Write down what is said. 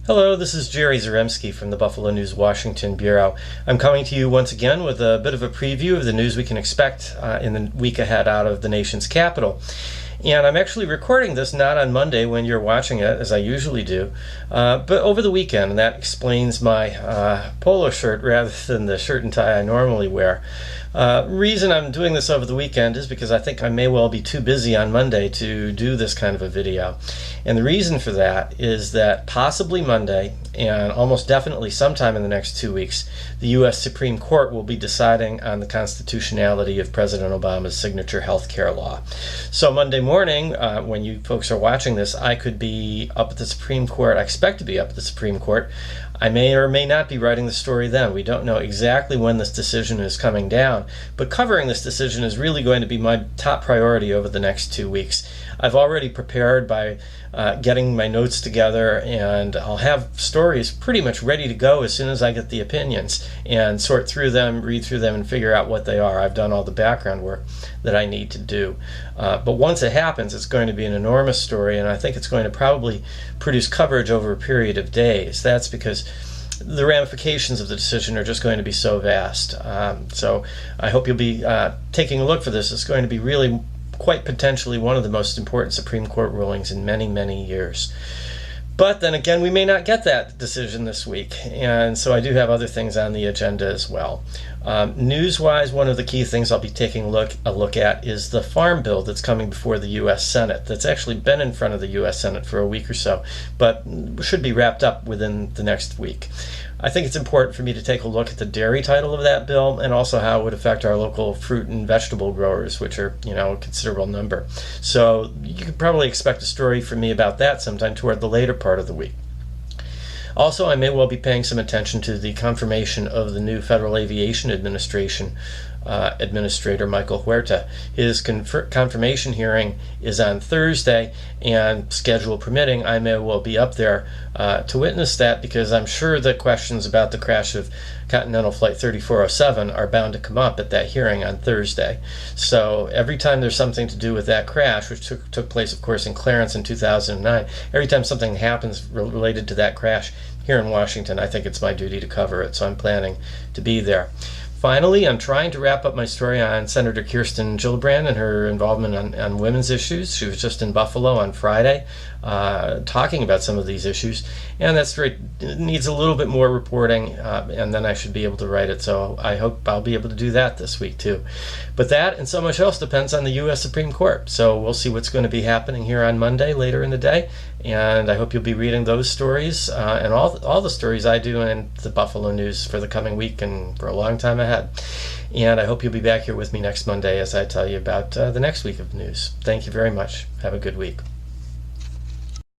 Hello, this is Jerry Zremski from the Buffalo News Washington Bureau. I'm coming to you once again with a bit of a preview of the news we can expect in the week ahead out of the nation's capital. And I'm actually recording this not on Monday when you're watching it, as I usually do, but over the weekend, and that explains my polo shirt rather than the shirt and tie I normally wear. Reason I'm doing this over the weekend is because I think I may well be too busy on Monday to do this kind of a video. And the reason for that is that possibly Monday, and almost definitely sometime in the next 2 weeks, the U.S. Supreme Court will be deciding on the constitutionality of President Obama's signature health care law. So Monday morning, when you folks are watching this, I could be up at the Supreme Court. I expect to be up at the Supreme Court. I may or may not be writing the story then. We don't know exactly when this decision is coming down, but covering this decision is really going to be my top priority over the next 2 weeks. I've already prepared by getting my notes together, and I'll have stories pretty much ready to go as soon as I get the opinions and sort through them, read through them, and figure out what they are. I've done all the background work that I need to do. But once it happens, it's going to be an enormous story, and I think it's going to probably produce coverage over a period of days. That's because the ramifications of the decision are just going to be so vast. So I hope you'll be taking a look for this. It's going to be really quite potentially one of the most important Supreme Court rulings in many, many years. But then again, we may not get that decision this week, and so I do have other things on the agenda as well. News-wise, one of the key things I'll be taking a look at is the farm bill that's coming before the U.S. Senate. That's actually been in front of the U.S. Senate for a week or so, but should be wrapped up within the next week. I think it's important for me to take a look at the dairy title of that bill and also how it would affect our local fruit and vegetable growers, which are, a considerable number. So you could probably expect a story from me about that sometime toward the later part of the week. Also, I may well be paying some attention to the confirmation of the new Federal Aviation Administration Administrator Michael Huerta. His confirmation hearing is on Thursday, and schedule permitting, I may well be up there to witness that, because I'm sure that questions about the crash of Continental Flight 3407 are bound to come up at that hearing on Thursday. So every time there's something to do with that crash, which took place, of course, in Clarence in 2009, every time something happens related to that crash here in Washington, I think it's my duty to cover it, so I'm planning to be there. Finally, I'm trying to wrap up my story on Senator Kirsten Gillibrand and her involvement on women's issues. She was just in Buffalo on Friday talking about some of these issues, and that story needs a little bit more reporting, and then I should be able to write it. So I hope I'll be able to do that this week too. But that and so much else depends on the U.S. Supreme Court. So we'll see what's going to be happening here on Monday later in the day, and I hope you'll be reading those stories and all the stories I do in the Buffalo News for the coming week and for a long time ahead. And I hope you'll be back here with me next Monday as I tell you about the next week of news. Thank you very much. Have a good week.